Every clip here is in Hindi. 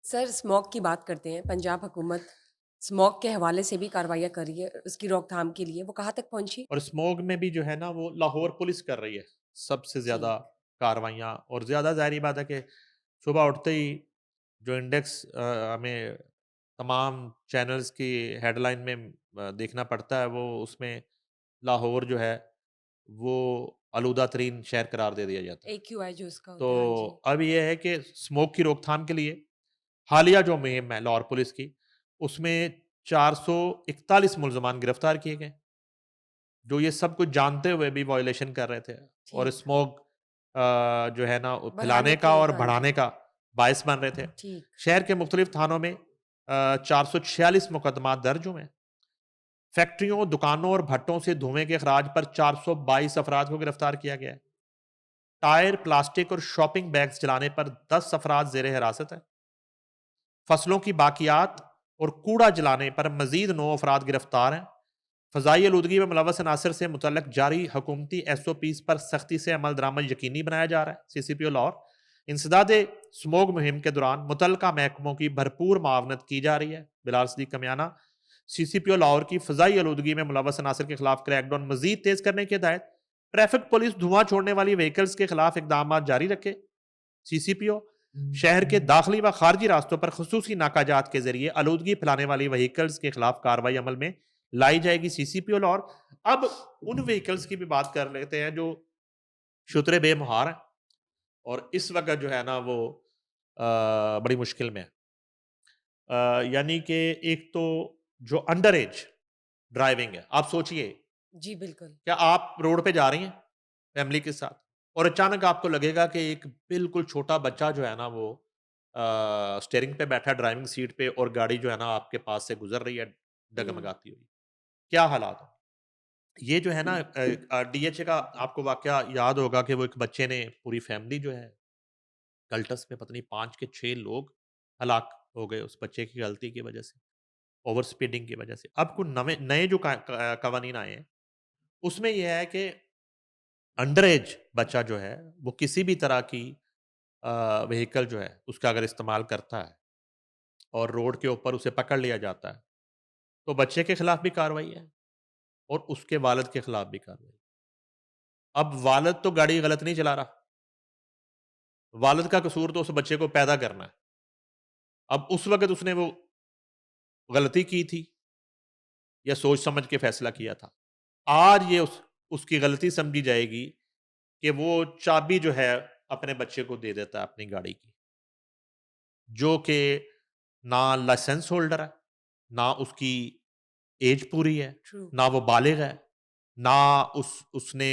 सर स्मॉग की बात करते हैं। पंजाब हुकूमत स्मॉग के हवाले से भी कार्रवाइयाँ कर रही है उसकी रोकथाम के लिए, वो कहाँ तक पहुँची? और स्मॉग में भी जो है ना वो लाहौर पुलिस कर रही है सबसे ज़्यादा ठीक। कार्रवाइयाँ। और ज़्यादा ज़ाहिर बात है कि सुबह उठते ही जो इंडेक्स हमें तमाम चैनल्स की हेडलाइन में देखना पड़ता है, वो उसमें लाहौर जो है वो आलूदा तरीन शहर करार दे दिया जाता है। एक्यूआई जो उसका तो होता है, हाँ जी। अब ये है कि स्मोक की रोकथाम के लिए हालिया जो मुहिम है लाहौर पुलिस की, उसमें 441 मुल्ज़मान गिरफ्तार किए गए, जो ये सब कुछ जानते हुए भी वायलेशन कर रहे थे और ठीक। स्मोक जो है ना बढ़ाने फैलाने के का लिए, और हाँ जी। बढ़ाने का बायस बन रहे थे। ठीक। शहर के मुख्तलिफ थानों में 446 मुकदमा दर्ज हुए। फैक्ट्रियों, दुकानों और भट्टों से धुएँ के अखराज पर 422 अफराद को गिरफ्तार किया गया है। टायर, प्लास्टिक और शॉपिंग बैग्स जलाने पर 10 अफराद ज़ेरे हिरासत है। फसलों की बाकियात और कूड़ा जलाने पर मज़ीद 9 अफराद गिरफ्तार हैं। फ़ज़ाई आलूदगी में मुलव्वस अनासर से मुतल्लक जारी हुकूमती SOPs पर सख्ती से अमल दरामद यकीनी बनाया जा रहा है। CCPO लाहौर इंसदाद स्मोग मुहिम के दौरान मुतल्लका महकमों की भरपूर मावनत की जा रही है। बिलाल सदीक कमियाना CCPO लाहौर की फ़ज़ाई आलूदगी में मुलव्वस अनासर के खिलाफ क्रैकडाउन मज़ीद तेज़ करने की हिदायत। ट्रैफिक पुलिस धुआं छोड़ने वाली व्हीकल्स के खिलाफ इकदाम जारी रखे। CCPO शहर के दाखिली व खारजी रास्तों पर खसूसी नाकाजात के जरिए आलूदगी फैलाने वाली व्हीकल्स के खिलाफ कार्रवाई अमल में लाई जाएगी। CCPO लाहौर अब उन व्हीकल्स की भी बात कर लेते हैं जो शुतरे बेमुहार हैं और इस वक्त जो है ना वो बड़ी मुश्किल में है। यानी कि एक तो जो अंडर एज ड्राइविंग है, आप सोचिए, जी, बिल्कुल। क्या आप रोड पे जा रही हैं फैमिली के साथ और अचानक आपको लगेगा कि एक बिल्कुल छोटा बच्चा जो है ना वो स्टीयरिंग पे बैठा है ड्राइविंग सीट पे और गाड़ी जो है ना आपके पास से गुजर रही है हुँ। डगमगाती हुई। क्या हालात हैं? ये जो है ना DHA का आपको वाकया याद होगा कि वो एक बच्चे ने पूरी फैमिली जो है कल्टस में पता नहीं 5 के 6 लोग हलाक हो गए उस बच्चे की गलती की वजह से, ओवर स्पीडिंग की वजह से। अब कुछ नवे नए जो कवानीन आए हैं, उसमें ये है कि अंडर एज बच्चा जो है, वो किसी भी तरह की व्हीकल जो है, उसका अगर इस्तेमाल करता है और रोड के ऊपर उसे पकड़ लिया जाता है, तो बच्चे के खिलाफ भी कार्रवाई है और उसके वालिद के खिलाफ भी कार्रवाई। अब वालिद तो गाड़ी गलत नहीं चला रहा, वालिद का कसूर तो उस बच्चे को पैदा करना है। अब उस वक़्त उसने वो गलती की थी या सोच समझ के फैसला किया था। आज ये उसकी गलती समझी जाएगी कि वो चाबी जो है अपने बच्चे को दे देता है अपनी गाड़ी की, जो कि ना लाइसेंस होल्डर है, ना उसकी एज पूरी है, ट्रू। ना वो बालिग है, ना उसने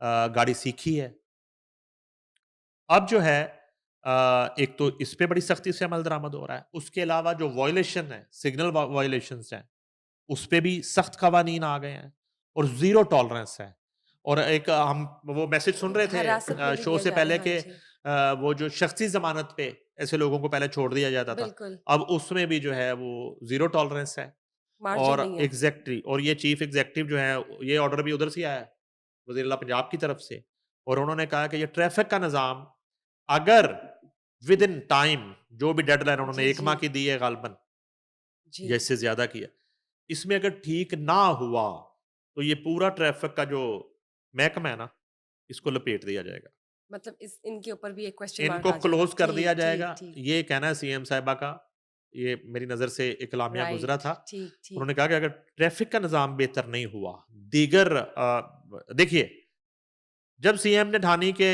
गाड़ी सीखी है। अब जो है एक तो इस पे बड़ी सख्ती से अमल दरामद हो रहा है। उसके अलावा जो वायलेशन है, सिग्नल वायलेशंस हैं, उस पे भी सख्त कवानीन आ गए हैं और ज़ीरो टॉलरेंस है। और एक हम वो मैसेज सुन रहे थे हिरासत में भी शो दिया से जा रहा पहले है, हाँ कि जी। वो जो शख्सी ज़मानत पे ऐसे लोगों को पहले छोड़ दिया जाता था। बिल्कुल, अब उसमें भी जो है वो ज़ीरो टॉलरेंस है। मार्जिन और नहीं है। एग्ज़ैक्टली और ये चीफ़ एग्ज़ेक्टिव जो है, ये ऑर्डर भी उधर से ही आया है, वज़ीर आला पंजाब की तरफ से। और उन्होंने कहा कि ये ट्रैफ़िक का निज़ाम अगर विदिन टाइम जो भी डेडलाइन उन्होंने जी, 1 जी। माह की दी है गालबन या जी। इससे ज़्यादा की है, इसमें अगर ठीक ना हुआ, तो ये पूरा ट्रैफ़िक का जो महकमा है ना, इसको लपेट दिया जाएगा। मतलब इस इनके ऊपर भी एक क्वेश्चन मार्क इनको आ जाएगा। क्लोज़ कर दिया ठीक, जाएगा, ठीक, ठीक। ये कहना है सीएम साहिबा का, ये मेरी नज़र से एक एलामिया गुज़रा राइट, था। ठीक, ठीक। उन्होंने कहा कि अगर ट्रैफ़िक का निज़ाम बेहतर नहीं हुआ, दीगर देखिए, जब सीएम ने ठानी के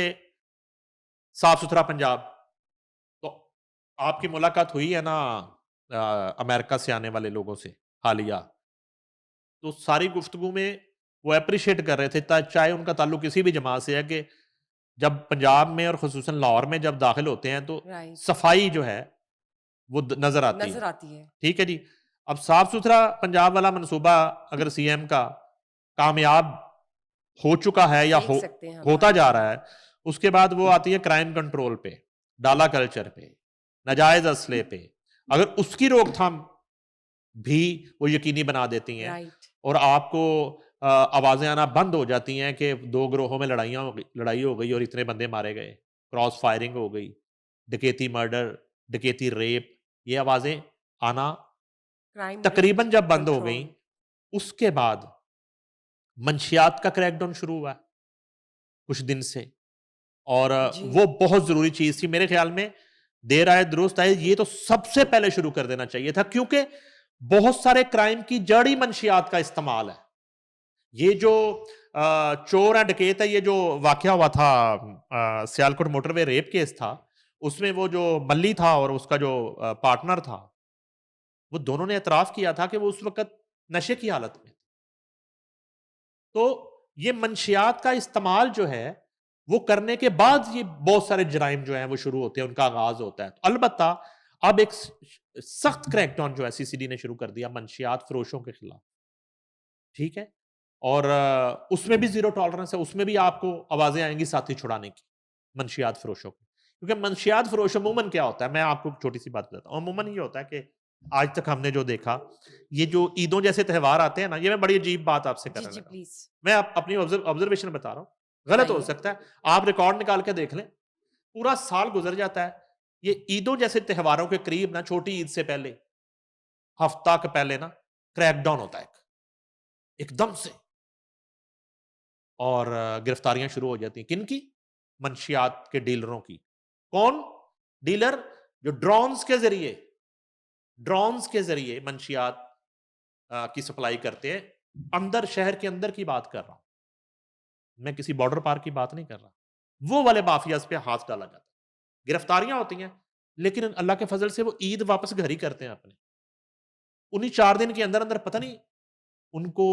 साफ-सुथरा पंजाब, तो आपकी मुलाकात हुई है ना अमेरिका से आने वाले लोगों से, हालिया, तो सारी गुफ्तगू में वो एप्रिशिएट कर रहे थे, चाहे उनका ताल्लुक किसी भी जमात से है, कि जब पंजाब में और ख़ुसूसन लाहौर में जब दाखिल होते हैं, तो राइट, सफाई जो है, वो नज़र आती है। नज़र आती है। ठीक है जी। अब साफ-सुथरा पंजाब वाला मनसूबा अगर सीएम का कामयाब हो चुका है या देख सकते हैं हम, हाँ होता जा जी। रहा है, उसके बाद वो आती है क्राइम कंट्रोल पे, डाला कल्चर पे, नाजायज़ असले पे। अगर उसकी रोकथाम भी वो यकीनी बना देती हैं राइट, और आपको आवाज़ें आना बंद हो जाती हैं कि 2 गिरोहों में लड़ाई हो गई और इतने बंदे मारे गए, क्रॉस फायरिंग हो गई, डकैती मर्डर, डकैती रेप, ये आवाज़ें आना क्राइम तकरीबन रेट जब बंद हो गई, कंट्रोल। उसके बाद मंशियात का क्रैकडाउन शुरू हुआ है कुछ दिन से। और जी। वो बहुत ज़रूरी चीज़ थी मेरे ख़्याल में। देर आए दुरुस्त आए, ये तो सबसे पहले शुरू कर देना चाहिए था, क्योंकि बहुत सारे क्राइम की जड़ ही मंशियात का इस्तेमाल है। ये जो चोर है, डकैत है, ये जो वाक़या हुआ था सियालकोट मोटरवे रेप केस था, उसमें वो जो मल्ली था और उसका जो पार्टनर था, वो दोनों ने एतराफ़ किया था कि वो उस वक़्त नशे की हालत में थे। तो ये मंशियात का इस्तेमाल जो है, वो करने के बाद ये बहुत सारे जराइम जो हैं वो शुरू होते हैं, उनका आगाज़ होता है। तो अलबत्ता अब एक सख्त क्रैकडाउन जो है सीसीडी ने शुरू कर दिया मंशियात फ़रोशों के खिलाफ, ठीक है? और उसमें भी ज़ीरो टॉलरेंस है, उसमें भी आपको आवाज़ें आएँगी साथी छुड़ाने की, मंशियात फ़रोशों की। क्योंकि मंशियात फ़रोश अमूमन क्या होता है, मैं आपको एक छोटी-सी बात बताता हूँ। अमूमन ये होता है कि आज तक हमने जो देखा, ये जो ईदों जैसे त्योहार आते हैं ना, ये मैं बड़ी अजीब बात आपसे जी, करने जी, लगा हूँ। प्लीज़ मैं अपनी ऑब्जर्वेशन बता रहा हूँ, गलत हो बताइए। सकता है, आप रिकॉर्ड निकाल के देख लें, पूरा साल गुज़र जाता है, ये ईदों जैसे त्योहारों के करीब ना, छोटी ईद से पहले, हफ्ता के पहले ना, क्रैकडाउन होता है एकदम से। और गिरफ्तारियां शुरू हो जाती हैं। किनकी? मंशियात के डीलरों की। कौन? डीलर जो ड्रोन्स के जरिए मंशियात की सप्लाई करते हैं। अंदर, शहर के अंदर की बात कर रहा हूं, मैं किसी बॉर्डर पार की बात नहीं कर रहा। वो वाले माफियाज पे हाथ डाला जाता है, गिरफ्तारियां होती हैं, लेकिन अल्लाह के फजल से वो ईद वापस घर ही करते हैं अपने। उन्हीं 4 दिन के अंदर अंदर पता नहीं उनको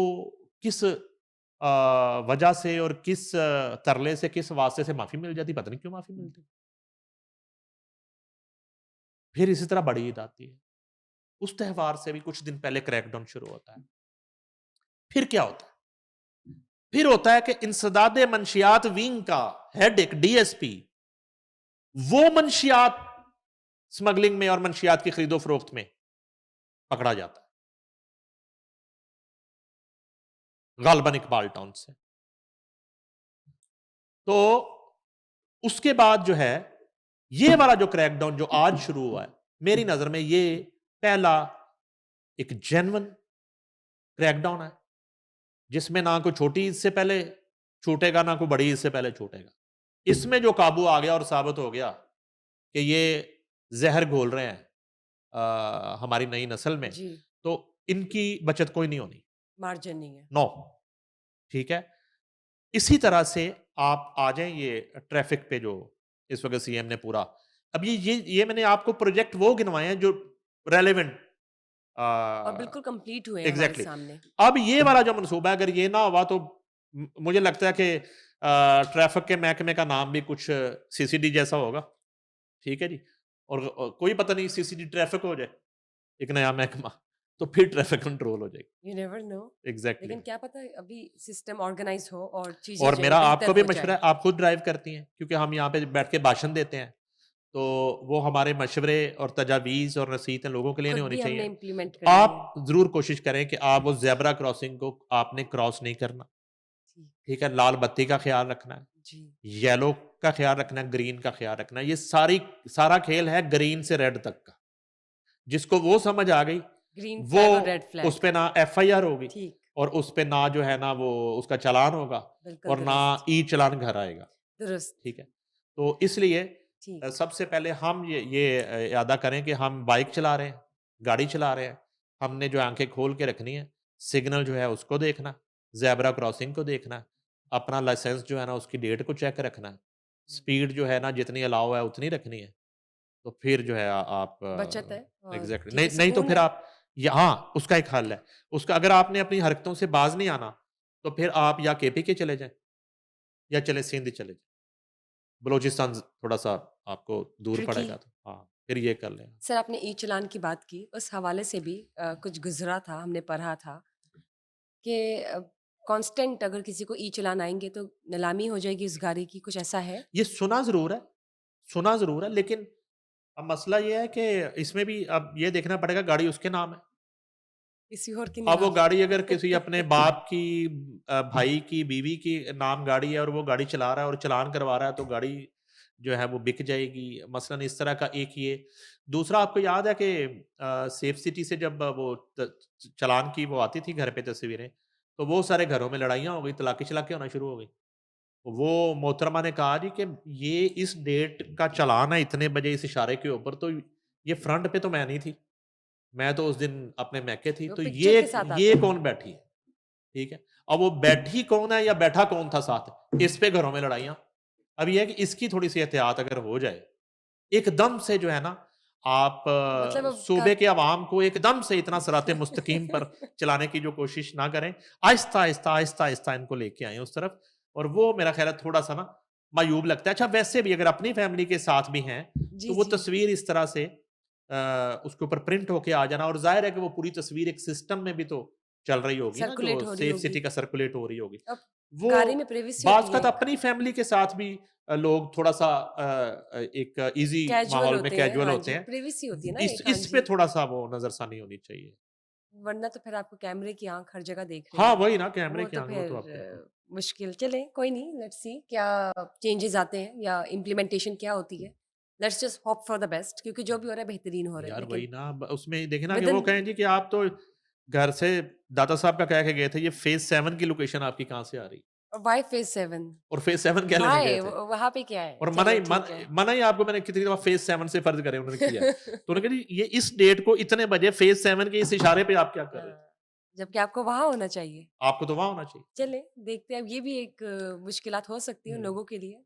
किस वजह से और किस तरले से, किस वास्ते से माफी मिल जाती, पता नहीं क्यों माफी मिलती। फिर इसी तरह बड़ी ईद आती है, उस त्योहार से भी कुछ दिन पहले क्रैकडाउन शुरू होता है। फिर क्या होता है? फिर होता है कि इंसदाद मंशियात विंग का हेड एक डीएसपी, वो मंशियात स्मगलिंग में और मंशियात की खरीदो फरोख्त में पकड़ा जाता है, गालबन इकबाल टाउन से। तो उसके बाद जो है, ये वाला जो क्रैकडाउन जो आज शुरू हुआ है, मेरी नजर में ये पहला एक जेन्युइन क्रैकडाउन है, जिसमें ना कोई छोटी ईद से पहले छूटेगा, ना कोई बड़ी ईद से पहले छूटेगा। इसमें जो काबू आ गया और साबित हो गया कि ये जहर घोल रहे हैं हमारी नई नस्ल में, जी, तो इनकी बचत कोई नहीं होनी। मार्जिन नहीं है। नो, ठीक है। इसी तरह से आप आ जाएं ये ट्रैफिक पे, जो इस वक्त सीएम ने पूरा, अब ये मैंने आपको प्रोजेक्ट वो गिनवाए हैं जो रेलेवेंट। और बिल्कुल कंप्लीट हुए हैं हमारे एग्जैक्टली। सामने। अब ये वाला जो मनसूबा है, अगर ये ना हुआ तो मुझे लगता है कि ट्रैफिक के महकमे का नाम भी कुछ सीसीडी जैसा होगा, ठीक है जी। और कोई पता नहीं सीसीडी ट्रैफिक हो जाए, एक नया महकमा, तो फिर ट्रैफिक कंट्रोल हो जाएगी। You never know. एग्जैक्टली। लेकिन क्या पता अभी सिस्टम ऑर्गेनाइज हो और चीज़ें और जो है मेरा बेहतर आपको भी हो मशवरा जाए। है, आप खुद ड्राइव करती हैं, क्योंकि हम यहाँ पे बैठ के भाषण देते हैं, तो वो हमारे मशवरे और तजावीज़ और नसीहतें लोगों के लिए नहीं खुद होनी भी हमने चाहिए। इम्प्लीमेंट करनी है। आप ज़रूर कोशिश करें कि आप वो ज़ेब्रा क्रॉसिंग को आपने क्रॉस नहीं करना, जी, ठीक है? लाल बत्ती का ख़्याल रखना है, जी। येलो का ख़्याल रखना है, ग्रीन का ख़्याल रखना है। ये सारा खेल है ग्रीन से रेड तक का। जिसको वो समझ आ गई, ग्रीन वो फ्लैग और रेड उस फ्लैग। पे ना एफआईआर होगी, ठीक, और उस पे ना जो है ना वो उसका चालान होगा, बिल्कुल और ना दुरुस्त, ई चालान घर आएगा, दुरुस्त। ठीक है? तो इसलिए ठीक, सबसे पहले हम ये यादा करें कि हम बाइक चला रहे हैं, गाड़ी चला रहे हैं, हमने जो आँखें खोल के रखनी है, सिग्नल जो है उसको देखना, ज़ेब्रा क्रॉसिंग को देखना है, अपना लाइसेंस जो है ना उसकी डेट को चेक रखना है, स्पीड जो है ना जितनी अलाउ है उतनी रखनी है। तो फिर जो है आप बचत है और एग्ज़ैक्टली, ठीक नहीं है, नहीं तो सुकून फिर है। आप, या हाँ, उसका एक हल है। उसका, अगर आपने अपनी हरकतों से बाज़ नहीं आना, तो फिर आप या केपी चले जाएँ, या चले सिंध चले जाएँ। बलूचिस्तान थोड़ा-सा आपको दूर ट्रिकी। पड़ेगा, तो हाँ, फिर ये कर लें। सर आपने ई चालान की बात की, उस हवाले से भी कुछ गुज़रा था, हमने पढ़ा था कि कांस्टेंट अगर किसी को ई चालान आएँगे तो नीलामी हो जाएगी उस गाड़ी की, कुछ ऐसा है? ये सुना ज़रूर है, लेकिन अब मसला ये है कि इसमें भी अब ये देखना पड़ेगा गाड़ी उसके नाम है। किसी और की अब वो नीलामी। गाड़ी अगर किसी अपने बाप की, भाई की, बीवी की नाम गाड़ी है, और वो गाड़ी चला रहा है और चालान करवा रहा है, तो गाड़ी जो है वो बिक जाएगी, मसलन इस तरह का एक ये। दूसरा आपको याद है कि सेफ सिटी से जब वो चलान की वो आती थी घर पे तस्वीरें, तो वो सारे घरों में लड़ाइयाँ हो गई, तलाकी शलाकी होना शुरू हो गई। वो मोहतरमा ने कहा जी कि ये इस डेट का चालान है इतने बजे इस इशारे के ऊपर, तो ये फ्रंट पे तो मैं नहीं थी, मैं तो उस दिन अपने मैके थी, वो तो पिक्चर के साथ आता ये है। कौन बैठी है? ठीक है। अब वो बैठी कौन है या बैठा कौन था साथ, इस पे घरों में लड़ाइयाँ। अब ये है कि इसकी थोड़ी-सी एहतियात अगर हो जाए, एकदम से जो है ना, आप मतलब अब का सूबे के अवाम को एकदम से इतना सिराते मुस्तकीम पर चलाने की जो कोशिश ना करें, आहिस्ता-आहिस्ता, आहिस्ता-आहिस्ता इनको लेके आएँ उस तरफ, और वो मेरा ख़्याल है थोड़ा-सा ना मायूब लगता है। अच्छा वैसे भी अगर अपनी फैमिली के साथ भी हैं, तो जी, वो जी। तस्वीर इस तरह से उसके ऊपर प्रिंट होके आ जाना, और ज़ाहिर है कि वो पूरी तस्वीर एक सिस्टम में भी तो चल रही होगी ना, जो सर्कुलेट हो रही सेफ होगी। सिटी का सर्कुलेट हो रही होगी। अब वो गाड़ी में प्राइवेसी बाज़ होती है औक़ात एक, अपनी फैमिली के साथ भी लोग थोड़ा-सा एक ईज़ी कैजुअल माहौल में होते हैं। कैजुअल हाँ होते जी, हैं। प्राइवेसी होती है ना इस एक, हाँ इस पे जी। थोड़ा-सा वो नज़रसानी होनी चाहिए। वरना तो फिर आपको कैमरे की आँख हर जगह देख रही हाँ, है। वही ना कैमरे वो की तो आँख, वो तो आप फिर बिल्कुल। मुश्किल चलें कोई नहीं, लेट्स सी क्या चेंजेज़ आते हैं या इम्प्लीमेंटेशन क्या होती है। Let's just hope for the best, क्योंकि जो भी हो रहा है बेहतरीन हो रहा है। यार लेकिन वही ना, अब उसमें देखें ना कि विदिन वो कहें जी कि आप तो घर से दाता साहब का कह के गए थे, ये फ़ेज़ 7 की लोकेशन आपकी कहाँ से आ रही? Why phase 7? और फ़ेज़ 7 क्या लेने गए व्हाई? थे? वहाँ पे क्या है? और चलो ठीक है। मना ही आपको मैंने कितनी दफ़ा फ़ेज़ 7 से फ़र्ज़ करे उन्होंने किया है। तो उन्होंने कहा जी ये इस डेट को इतने बजे फ़ेज़ 7 के इस इशारे पे आप क्या कर रहे थे? हाँ, जबकि आपको वहाँ होना चाहिए। आपको तो वहाँ होना चाहिए। चलें, देखते हैं अब ये भी एक मुश्किलात हो सकती है उन हुँ। लोगों के लिए।